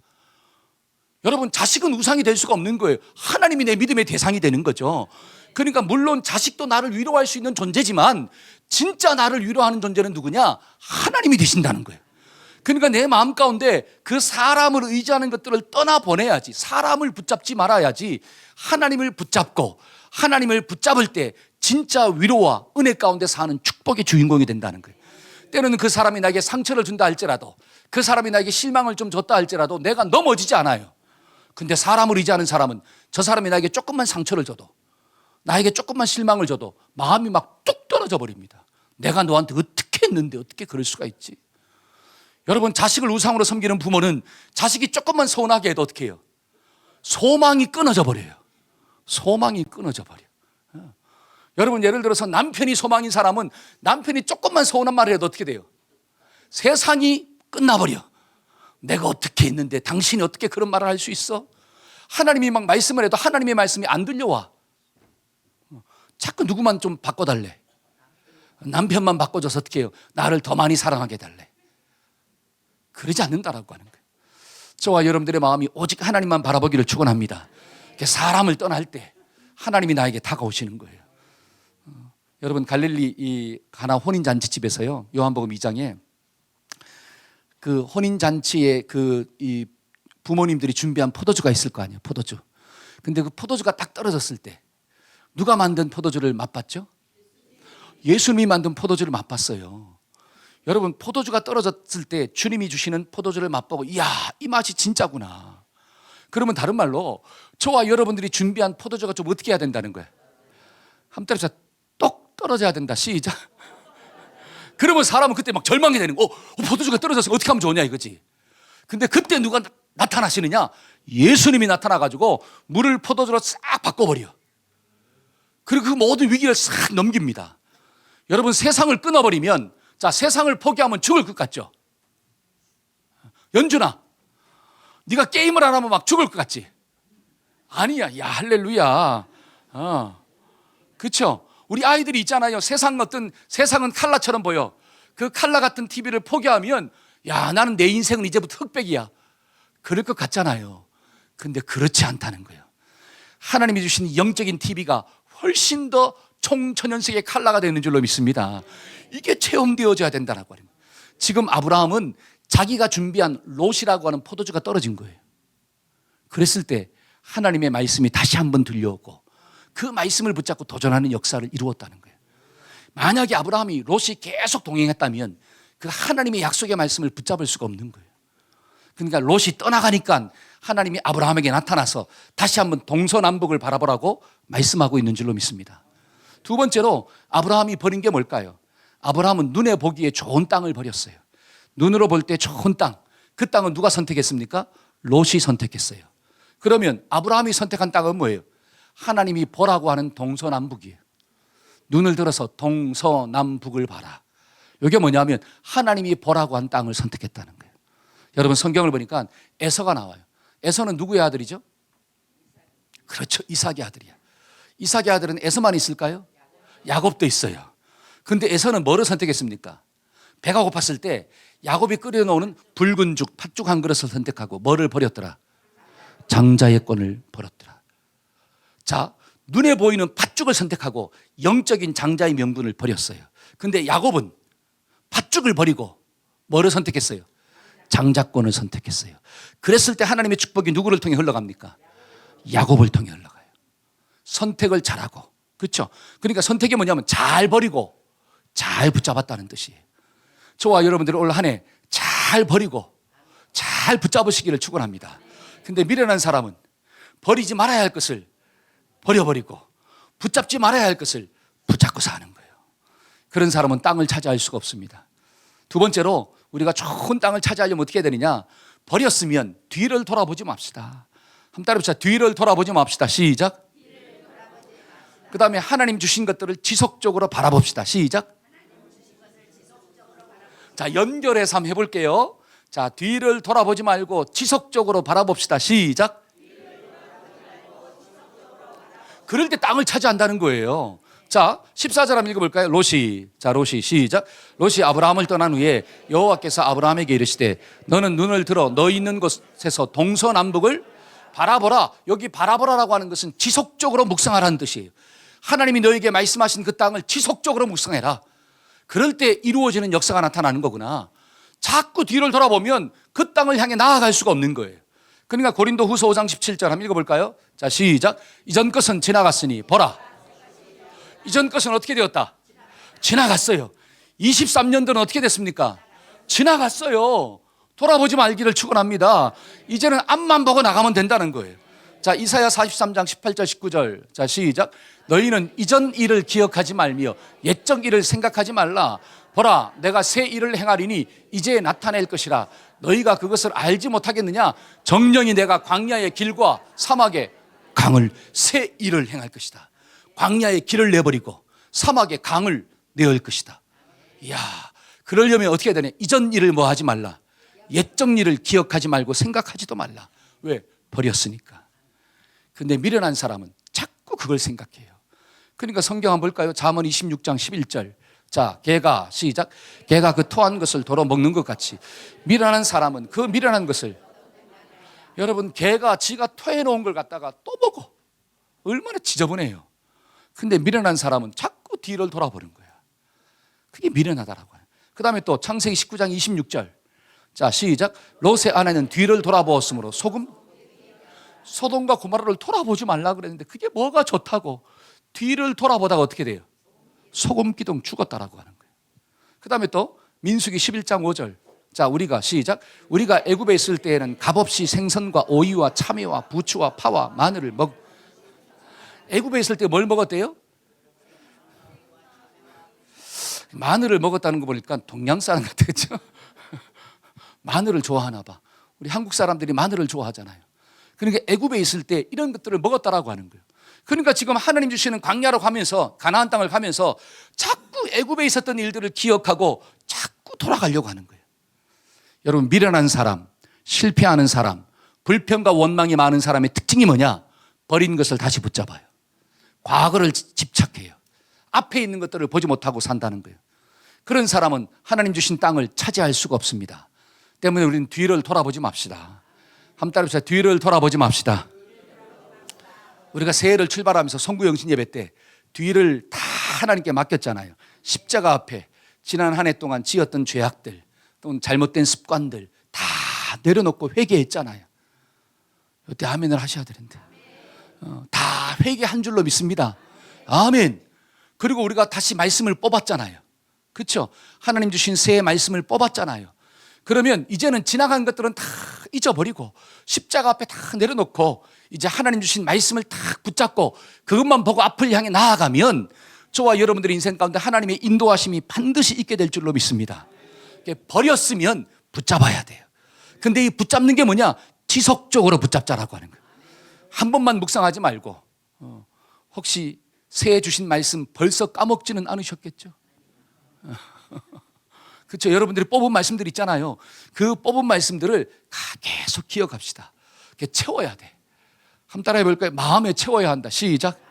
여러분, 자식은 우상이 될 수가 없는 거예요. 하나님이 내 믿음의 대상이 되는 거죠. 그러니까 물론 자식도 나를 위로할 수 있는 존재지만 진짜 나를 위로하는 존재는 누구냐? 하나님이 되신다는 거예요. 그러니까 내 마음 가운데 그 사람을 의지하는 것들을 떠나보내야지. 사람을 붙잡지 말아야지. 하나님을 붙잡고 하나님을 붙잡을 때 진짜 위로와 은혜 가운데 사는 축복의 주인공이 된다는 거예요. 때로는 그 사람이 나에게 상처를 준다 할지라도, 그 사람이 나에게 실망을 좀 줬다 할지라도 내가 넘어지지 않아요. 근데 사람을 의지하는 사람은 저 사람이 나에게 조금만 상처를 줘도, 나에게 조금만 실망을 줘도 마음이 막 뚝 떨어져 버립니다. 내가 너한테 어떻게 했는데 어떻게 그럴 수가 있지? 여러분, 자식을 우상으로 섬기는 부모는 자식이 조금만 서운하게 해도 어떻게 해요? 소망이 끊어져 버려요. 소망이 끊어져 버려. 여러분, 예를 들어서 남편이 소망인 사람은 남편이 조금만 서운한 말을 해도 어떻게 돼요? 세상이 끝나버려. 내가 어떻게 했는데 당신이 어떻게 그런 말을 할 수 있어? 하나님이 막 말씀을 해도 하나님의 말씀이 안 들려와. 자꾸 누구만 좀 바꿔달래. 남편만 바꿔줘서 어떻게 해요? 나를 더 많이 사랑하게 해달래. 그러지 않는다라고 하는 거예요. 저와 여러분들의 마음이 오직 하나님만 바라보기를 축원합니다. 사람을 떠날 때 하나님이 나에게 다가오시는 거예요. 여러분, 갈릴리 이 가나 혼인잔치집에서요, 요한복음 2장에 그 혼인잔치에 이 부모님들이 준비한 포도주가 있을 거 아니에요. 포도주. 근데 그 포도주가 딱 떨어졌을 때 누가 만든 포도주를 맛봤죠? 예수님이 만든 포도주를 맛봤어요. 여러분, 포도주가 떨어졌을 때 주님이 주시는 포도주를 맛보고 이야, 이 맛이 진짜구나. 그러면 다른 말로 저와 여러분들이 준비한 포도주가 좀 어떻게 해야 된다는 거예요? 한번 때려서 똑 떨어져야 된다. 시작. 그러면 사람은 그때 막 절망이 되는 거. 포도주가 떨어졌으면 어떻게 하면 좋으냐 이거지. 근데 그때 누가 나타나시느냐? 예수님이 나타나가지고 물을 포도주로 싹 바꿔버려. 그리고 그 모든 위기를 싹 넘깁니다. 여러분, 세상을 끊어버리면, 자, 세상을 포기하면 죽을 것 같죠? 연준아, 네가 게임을 안 하면 막 죽을 것 같지? 아니야. 야, 할렐루야. 그렇죠? 우리 아이들이 있잖아요. 세상은 칼라처럼 보여. 그 칼라 같은 TV를 포기하면 야, 나는 내 인생은 이제부터 흑백이야. 그럴 것 같잖아요. 근데 그렇지 않다는 거예요. 하나님이 주신 영적인 TV가 훨씬 더 총천연색의 칼라가 되는 줄로 믿습니다. 이게 체험되어져야 된다라고 하는 거예요. 지금 아브라함은 자기가 준비한 롯이라고 하는 포도주가 떨어진 거예요. 그랬을 때 하나님의 말씀이 다시 한번 들려오고 그 말씀을 붙잡고 도전하는 역사를 이루었다는 거예요. 만약에 아브라함이 롯이 계속 동행했다면 그 하나님의 약속의 말씀을 붙잡을 수가 없는 거예요. 그러니까 롯이 떠나가니까 하나님이 아브라함에게 나타나서 다시 한번 동서남북을 바라보라고 말씀하고 있는 줄로 믿습니다. 두 번째로 아브라함이 버린 게 뭘까요? 아브라함은 눈에 보기에 좋은 땅을 버렸어요. 눈으로 볼 때 좋은 땅. 그 땅은 누가 선택했습니까? 롯이 선택했어요. 그러면 아브라함이 선택한 땅은 뭐예요? 하나님이 보라고 하는 동서남북이에요. 눈을 들어서 동서남북을 봐라. 이게 뭐냐면 하나님이 보라고 한 땅을 선택했다는 거예요. 여러분 성경을 보니까 에서가 나와요. 에서는 누구의 아들이죠? 그렇죠. 이삭의 아들이야. 이삭의 아들은 에서만 있을까요? 야곱도 있어요. 근데 에서는 뭐를 선택했습니까? 배가 고팠을 때 야곱이 끓여놓은 붉은 죽, 팥죽 한 그릇을 선택하고 뭐를 버렸더라? 장자의 권을 버렸더라. 자, 눈에 보이는 팥죽을 선택하고 영적인 장자의 명분을 버렸어요. 근데 야곱은 팥죽을 버리고 뭐를 선택했어요? 장자권을 선택했어요. 그랬을 때 하나님의 축복이 누구를 통해 흘러갑니까? 야곱을 통해 흘러가요. 선택을 잘하고. 그렇죠? 그러니까 선택이 뭐냐면 잘 버리고 잘 붙잡았다는 뜻이에요. 저와 여러분들이 올 한 해 잘 버리고 잘 붙잡으시기를 축원합니다. 근데 미련한 사람은 버리지 말아야 할 것을 버려버리고 붙잡지 말아야 할 것을 붙잡고 사는 거예요. 그런 사람은 땅을 차지할 수가 없습니다. 두 번째로 우리가 좋은 땅을 차지하려면 어떻게 해야 되느냐? 버렸으면 뒤를 돌아보지 맙시다. 한번 따라해봅시다. 뒤를 돌아보지 맙시다. 시작. 그 다음에 하나님 주신 것들을 지속적으로 바라봅시다. 시작. 자, 연결해서 한번 해볼게요. 자, 뒤를 돌아보지 말고 지속적으로 바라봅시다. 시작. 그럴 때 땅을 차지한다는 거예요. 자, 14절 한번 읽어볼까요? 롯이. 자, 롯이 시작. 롯이 아브라함을 떠난 후에 여호와께서 아브라함에게 이르시되 너는 눈을 들어 너 있는 곳에서 동서남북을 바라보라. 여기 바라보라라고 하는 것은 지속적으로 묵상하라는 뜻이에요. 하나님이 너에게 말씀하신 그 땅을 지속적으로 묵상해라. 그럴 때 이루어지는 역사가 나타나는 거구나. 자꾸 뒤를 돌아보면 그 땅을 향해 나아갈 수가 없는 거예요. 그러니까 고린도 후서 5장 17절 한번 읽어볼까요? 자, 시작. 이전 것은 지나갔으니 보라. 이전 것은 어떻게 되었다? 지나갔어요. 23년도는 어떻게 됐습니까? 지나갔어요. 돌아보지 말기를 축원합니다. 이제는 앞만 보고 나가면 된다는 거예요. 자, 이사야 43장 18절 19절. 자, 시작. 너희는 이전 일을 기억하지 말며 옛적 일을 생각하지 말라. 보라, 내가 새 일을 행하리니 이제 나타낼 것이라. 너희가 그것을 알지 못하겠느냐? 정령이 내가 광야의 길과 사막의 강을 새 일을 행할 것이다. 광야의 길을 내버리고 사막의 강을 내을 것이다. 이야, 그러려면 어떻게 해야 되냐? 이전 일을 뭐 하지 말라. 옛적 일을 기억하지 말고 생각하지도 말라. 왜? 버렸으니까. 근데 미련한 사람은 자꾸 그걸 생각해요. 그러니까 성경 한번 볼까요? 잠언 26장 11절. 자, 개가 시작. 개가 그 토한 것을 도로 먹는 것 같이 미련한 사람은 그 미련한 것을, 여러분 개가 지가 토해 놓은 걸 갖다가 또 먹어. 얼마나 지저분해요. 근데 미련한 사람은 자꾸 뒤를 돌아보는 거야. 그게 미련하다라고 해요. 그 다음에 또 창세기 19장 26절. 자, 시작. 롯의 아내는 뒤를 돌아보았으므로 소돔과 고모라를 돌아보지 말라 그랬는데 그게 뭐가 좋다고. 뒤를 돌아보다가 어떻게 돼요? 소금 기둥 죽었다라고 하는 거예요. 그 다음에 또 민수기 11장 5절. 자, 우리가 시작. 우리가 애굽에 있을 때에는 값없이 생선과 오이와 참외와 부추와 파와 마늘을 애굽에 있을 때 뭘 먹었대요? 마늘을 먹었다는 거 보니까 동양 사람 같았죠. 마늘을 좋아하나 봐. 우리 한국 사람들이 마늘을 좋아하잖아요. 그러니까 애굽에 있을 때 이런 것들을 먹었다라고 하는 거예요. 그러니까 지금 하나님 주시는 광야로 가면서 가나안 땅을 가면서 자꾸 애굽에 있었던 일들을 기억하고 자꾸 돌아가려고 하는 거예요. 여러분, 미련한 사람, 실패하는 사람, 불평과 원망이 많은 사람의 특징이 뭐냐? 버린 것을 다시 붙잡아요. 과거를 집착해요. 앞에 있는 것들을 보지 못하고 산다는 거예요. 그런 사람은 하나님 주신 땅을 차지할 수가 없습니다. 때문에 우리는 뒤를 돌아보지 맙시다. 한 달 앞에 뒤를 돌아보지 맙시다. 우리가 새해를 출발하면서 성구영신 예배 때 뒤를 다 하나님께 맡겼잖아요. 십자가 앞에 지난 한 해 동안 지었던 죄악들 또는 잘못된 습관들 다 내려놓고 회개했잖아요. 이때 아멘을 하셔야 되는데 다 회개 한 줄로 믿습니다. 아멘. 그리고 우리가 다시 말씀을 뽑았잖아요. 그렇죠? 하나님 주신 새해 말씀을 뽑았잖아요. 그러면 이제는 지나간 것들은 다 잊어버리고 십자가 앞에 다 내려놓고 이제 하나님 주신 말씀을 딱 붙잡고 그것만 보고 앞을 향해 나아가면 저와 여러분들의 인생 가운데 하나님의 인도하심이 반드시 있게 될 줄로 믿습니다. 버렸으면 붙잡아야 돼요. 근데 이 붙잡는 게 뭐냐? 지속적으로 붙잡자라고 하는 거예요. 한 번만 묵상하지 말고 혹시 새해 주신 말씀 벌써 까먹지는 않으셨겠죠? 그렇죠. 여러분들이 뽑은 말씀들 있잖아요. 그 뽑은 말씀들을 계속 기억합시다. 채워야 돼. 한번 따라해 볼까요? 마음에 채워야 한다. 시작.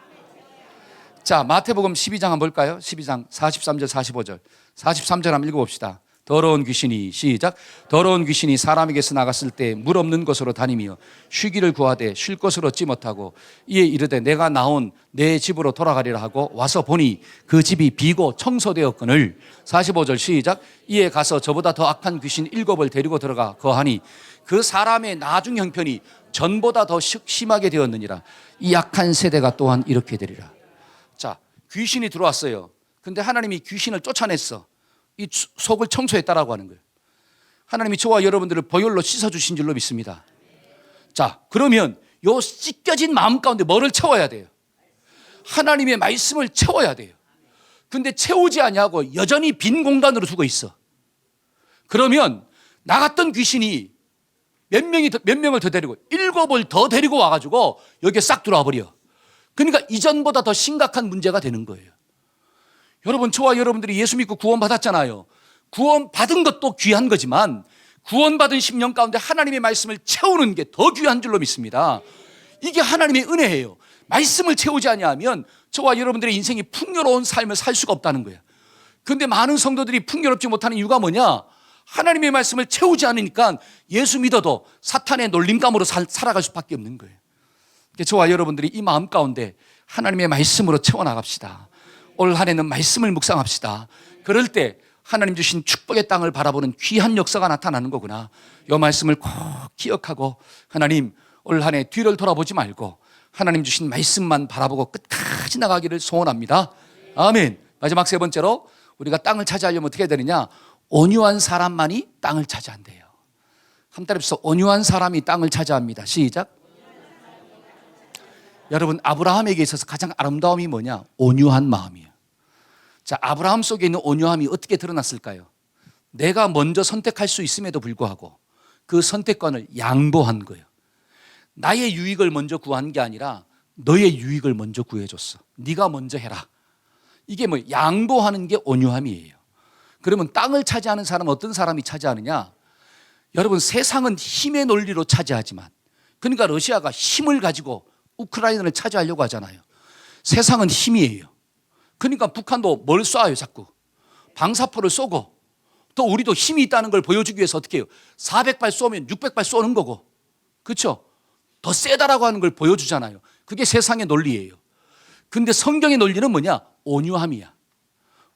자, 마태복음 12장 한번 볼까요? 12장 43절 45절 43절 한번 읽어봅시다. 더러운 귀신이 시작. 더러운 귀신이 사람에게서 나갔을 때 물 없는 곳으로 다니며 쉬기를 구하되 쉴 것을 얻지 못하고 이에 이르되 내가 나온 내 집으로 돌아가리라 하고 와서 보니 그 집이 비고 청소되었거늘 45절 시작. 이에 가서 저보다 더 악한 귀신 7을 데리고 들어가 거하니 그 사람의 나중 형편이 전보다 더 심하게 되었느니라. 이 악한 세대가 또한 이렇게 되리라. 자, 귀신이 들어왔어요. 근데 하나님이 귀신을 쫓아냈어. 이 속을 청소했다라고 하는 거예요. 하나님이 저와 여러분들을 보혈로 씻어주신 줄로 믿습니다. 자, 그러면 요 찢겨진 마음 가운데 뭐를 채워야 돼요? 하나님의 말씀을 채워야 돼요. 근데 채우지 않냐고 여전히 빈 공간으로 두고 있어. 그러면 나갔던 귀신이 몇 명을 더 데리고 7을 더 데리고 와가지고 여기에 싹 들어와 버려. 그러니까 이전보다 더 심각한 문제가 되는 거예요. 여러분, 저와 여러분들이 예수 믿고 구원받았잖아요. 구원받은 것도 귀한 거지만 구원받은 심령 가운데 하나님의 말씀을 채우는 게 더 귀한 줄로 믿습니다. 이게 하나님의 은혜예요. 말씀을 채우지 아니하면 저와 여러분들의 인생이 풍요로운 삶을 살 수가 없다는 거예요. 그런데 많은 성도들이 풍요롭지 못하는 이유가 뭐냐? 하나님의 말씀을 채우지 않으니까 예수 믿어도 사탄의 놀림감으로 살아갈 수밖에 없는 거예요. 저와 여러분들이 이 마음 가운데 하나님의 말씀으로 채워나갑시다. 올 한 해는 말씀을 묵상합시다. 그럴 때 하나님 주신 축복의 땅을 바라보는 귀한 역사가 나타나는 거구나. 이 말씀을 꼭 기억하고 하나님 올 한 해 뒤를 돌아보지 말고 하나님 주신 말씀만 바라보고 끝까지 나가기를 소원합니다. 아멘. 마지막 세 번째로 우리가 땅을 차지하려면 어떻게 해야 되느냐? 온유한 사람만이 땅을 차지한대요. 한 달 앞서 온유한 사람이 땅을 차지합니다. 시작. 여러분, 아브라함에게 있어서 가장 아름다움이 뭐냐? 온유한 마음이에요. 자, 아브라함 속에 있는 온유함이 어떻게 드러났을까요? 내가 먼저 선택할 수 있음에도 불구하고 그 선택권을 양보한 거예요. 나의 유익을 먼저 구한 게 아니라 너의 유익을 먼저 구해줬어. 네가 먼저 해라. 이게 뭐 양보하는 게 온유함이에요. 그러면 땅을 차지하는 사람은 어떤 사람이 차지하느냐? 여러분, 세상은 힘의 논리로 차지하지만, 그러니까 러시아가 힘을 가지고 우크라이나를 차지하려고 하잖아요. 세상은 힘이에요. 그러니까 북한도 뭘 쏴요, 자꾸. 방사포를 쏘고, 또 우리도 힘이 있다는 걸 보여주기 위해서 어떻게 해요? 400발 쏘면 600발 쏘는 거고, 그렇죠? 더 세다라고 하는 걸 보여주잖아요. 그게 세상의 논리예요. 근데 성경의 논리는 뭐냐? 온유함이야.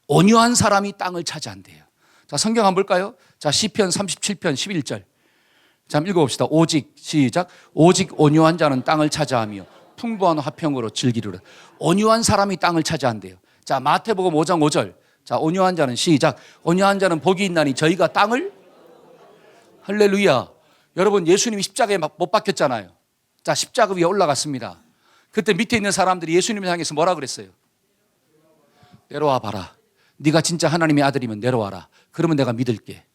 온유한 사람이 땅을 차지한대요. 자, 성경 한번 볼까요? 자, 시편 37편 11절. 자, 한번 읽어봅시다. 오직, 시작. 오직 온유한 자는 땅을 차지하며 풍부한 화평으로 즐기리라. 온유한 사람이 땅을 차지한대요. 자, 마태복음 5장 5절. 자, 온유한 자는 시작. 온유한 자는 복이 있나니 저희가 땅을, 할렐루야. 여러분, 예수님이 십자가에 못 박혔잖아요. 자, 십자가 위에 올라갔습니다. 그때 밑에 있는 사람들이 예수님을 향해서 뭐라 그랬어요? 내려와 봐라. 네가 진짜 하나님의 아들이면 내려와라. 그러면 내가 믿을게.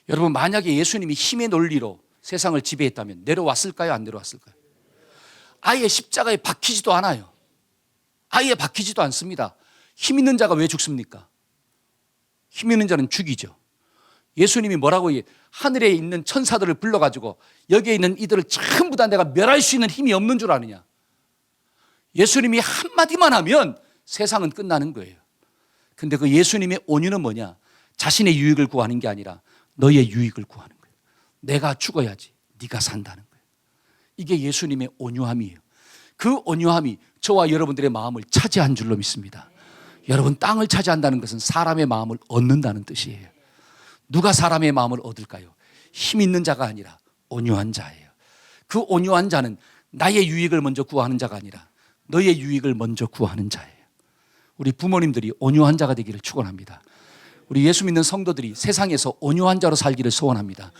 여러분, 만약에 예수님이 힘의 논리로 세상을 지배했다면 내려왔을까요? 안 내려왔을까요? 아예 십자가에 박히지도 않아요. 아예 박히지도 않습니다. 힘 있는 자가 왜 죽습니까? 힘 있는 자는 죽이죠. 예수님이 뭐라고 하늘에 있는 천사들을 불러가지고 여기에 있는 이들을 전부 다 내가 멸할 수 있는 힘이 없는 줄 아느냐? 예수님이 한마디만 하면 세상은 끝나는 거예요. 근데 그 예수님의 온유는 뭐냐? 자신의 유익을 구하는 게 아니라 너의 유익을 구하는 거예요. 내가 죽어야지 네가 산다는 거예요. 이게 예수님의 온유함이에요. 그 온유함이 저와 여러분들의 마음을 차지한 줄로 믿습니다. 여러분, 땅을 차지한다는 것은 사람의 마음을 얻는다는 뜻이에요. 누가 사람의 마음을 얻을까요? 힘 있는 자가 아니라 온유한 자예요. 그 온유한 자는 나의 유익을 먼저 구하는 자가 아니라 너의 유익을 먼저 구하는 자예요. 우리 부모님들이 온유한 자가 되기를 축원합니다. 우리 예수 믿는 성도들이 세상에서 온유한 자로 살기를 소원합니다.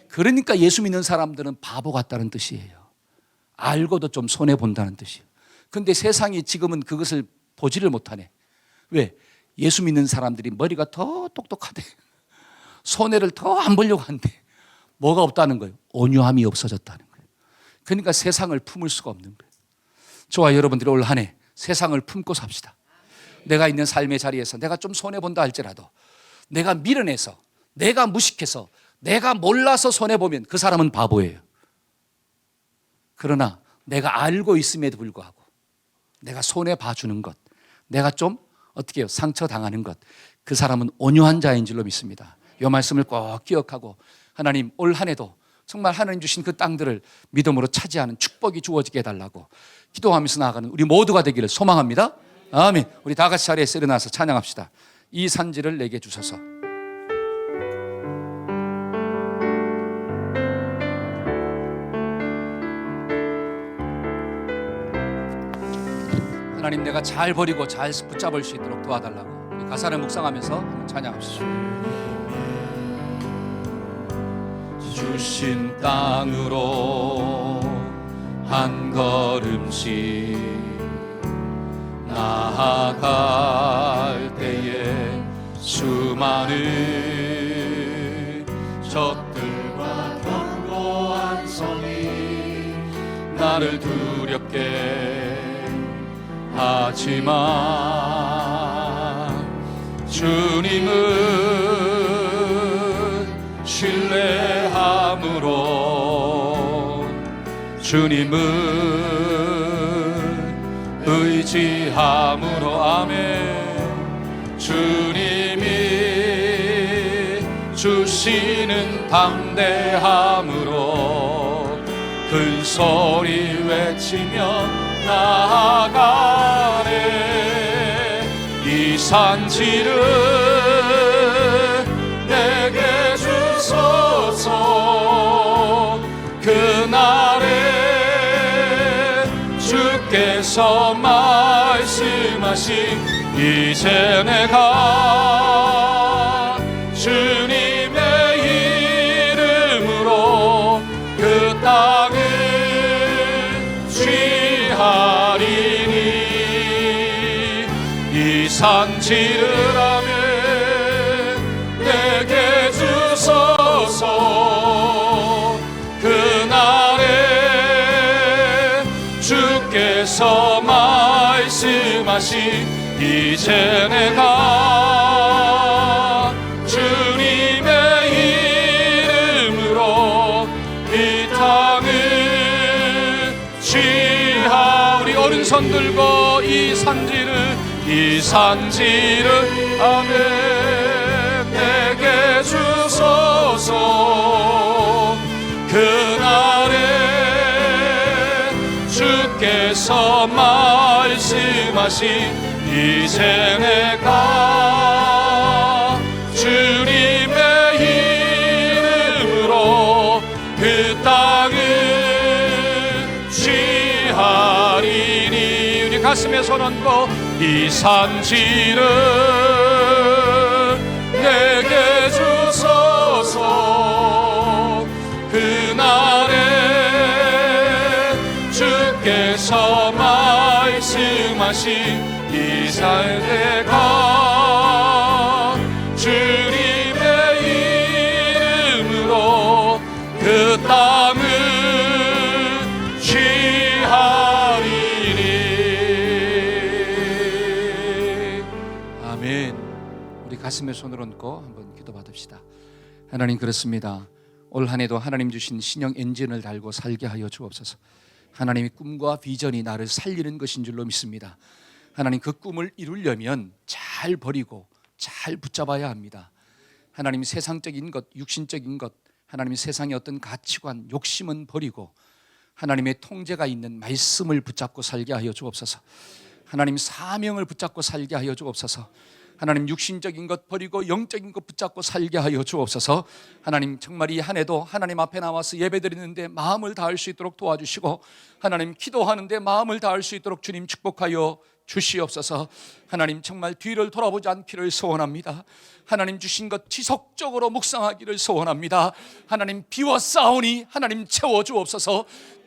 그러니까 예수 믿는 사람들은 바보 같다는 뜻이에요. 알고도 좀 손해본다는 뜻이에요. 그런데 세상이 지금은 그것을 보지를 못하네. 왜? 예수 믿는 사람들이 머리가 더 똑똑하대. 손해를 더 안 보려고 한대. 뭐가 없다는 거예요? 온유함이 없어졌다는 거예요. 그러니까 세상을 품을 수가 없는 거예요. 저와 여러분들이 올 한 해 세상을 품고 삽시다. 내가 있는 삶의 자리에서 내가 좀 손해본다 할지라도 내가 미련해서, 내가 무식해서, 내가 몰라서 손해보면 그 사람은 바보예요. 그러나 내가 알고 있음에도 불구하고 내가 손해봐주는 것, 내가 좀 어떻게 해요? 상처당하는 것, 그 사람은 온유한 자인 줄로 믿습니다. 이 말씀을 꼭 기억하고 하나님 올 한 해도 정말 하나님 주신 그 땅들을 믿음으로 차지하는 축복이 주어지게 해달라고 기도하면서 나아가는 우리 모두가 되기를 소망합니다. 아멘. 우리 다 같이 자리에서 일어나서 찬양합시다. 이 산지를 내게 주소서. 하나님, 내가 잘 버리고 잘 붙잡을 수 있도록 도와달라고 우리 가사를 묵상하면서 한번 찬양합시다. 주신 땅으로 한 걸음씩 나아갈 때에 수많은 적들과 견고한 성이 나를 두렵게 하지만 주님은 신뢰함으로, 주님은 의지함으로, 아멘. 주님이 주시는 담대함으로 큰 소리 외치며 나아가네. 이 산지를 내게 주소서. 그날에 주께서 말씀하신 이제 내가 주님의 이름으로 그 땅을 취하리니. 이 산지를 하며 내게 주소서. 그날에 주께서 말씀하신 이제 내가 주님의 이름으로 이 땅을 취하. 우리 오른손 들고 이 산지를 아멘. 내게 주소서. 그날에 주께서 말씀하신 이제 내가 주님의 이름으로 그 땅을 취하리니. 우리 가슴에 손 얹고 이 산지를 내게 주소서. 그날에 주께서 말씀하신 이제 내가 주님의 이름으로 그 땅을 취하리니. 아멘. 우리 가슴에 손을 얹고 한번 기도 받읍시다. 하나님, 그렇습니다. 올 한 해도 하나님 주신 신형 엔진을 달고 살게 하여 주옵소서. 하나님의 꿈과 비전이 나를 살리는 것인 줄로 믿습니다. 하나님, 그 꿈을 이루려면 잘 버리고 잘 붙잡아야 합니다. 하나님, 세상적인 것, 육신적인 것, 하나님 세상의 어떤 가치관, 욕심은 버리고 하나님의 통제가 있는 말씀을 붙잡고 살게 하여 주옵소서. 하나님, 사명을 붙잡고 살게 하여 주옵소서. 하나님, 육신적인 것 버리고 영적인 것 붙잡고 살게 하여 주옵소서. 하나님, 정말 이 한 해도 하나님 앞에 나와서 예배드리는데 마음을 다할 수 있도록 도와주시고, 하나님 기도하는데 마음을 다할 수 있도록 주님 축복하여 주시옵소서. 하나님, 정말 뒤를 돌아보지 않기를 소원합니다. 하나님 주신 것 지속적으로 묵상하기를 소원합니다. 하나님, 비와 싸우니 하나님 채워주옵소서.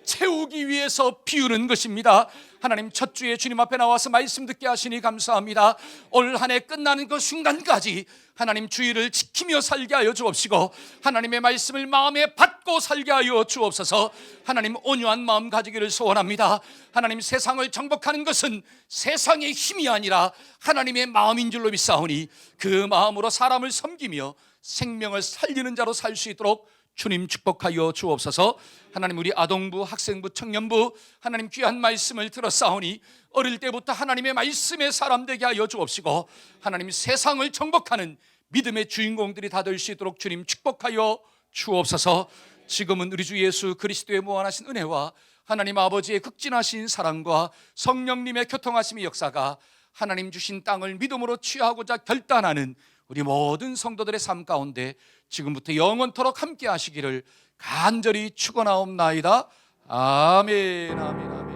채우기 위해서 비우는 것입니다. 하나님, 첫 주에 주님 앞에 나와서 말씀 듣게 하시니 감사합니다. 올 한 해 끝나는 그 순간까지 하나님 주의를 지키며 살게 하여 주옵시고, 하나님의 말씀을 마음에 받고 살게 하여 주옵소서. 하나님, 온유한 마음 가지기를 소원합니다. 하나님, 세상을 정복하는 것은 세상의 힘이 아니라 하나님의 마음인 줄로 믿사오니 그 마음으로 사람을 섬기며 생명을 살리는 자로 살 수 있도록 주님 축복하여 주옵소서. 하나님, 우리 아동부, 학생부, 청년부 하나님 귀한 말씀을 들었사오니 어릴 때부터 하나님의 말씀의 사람 되게 하여 주옵시고, 하나님 세상을 정복하는 믿음의 주인공들이 다 될 수 있도록 주님 축복하여 주옵소서. 지금은 우리 주 예수 그리스도의 무한하신 은혜와 하나님 아버지의 극진하신 사랑과 성령님의 교통하심의 역사가 하나님 주신 땅을 믿음으로 취하고자 결단하는 우리 모든 성도들의 삶 가운데 지금부터 영원토록 함께 하시기를 간절히 축원하옵나이다. 아멘, 아멘, 아멘.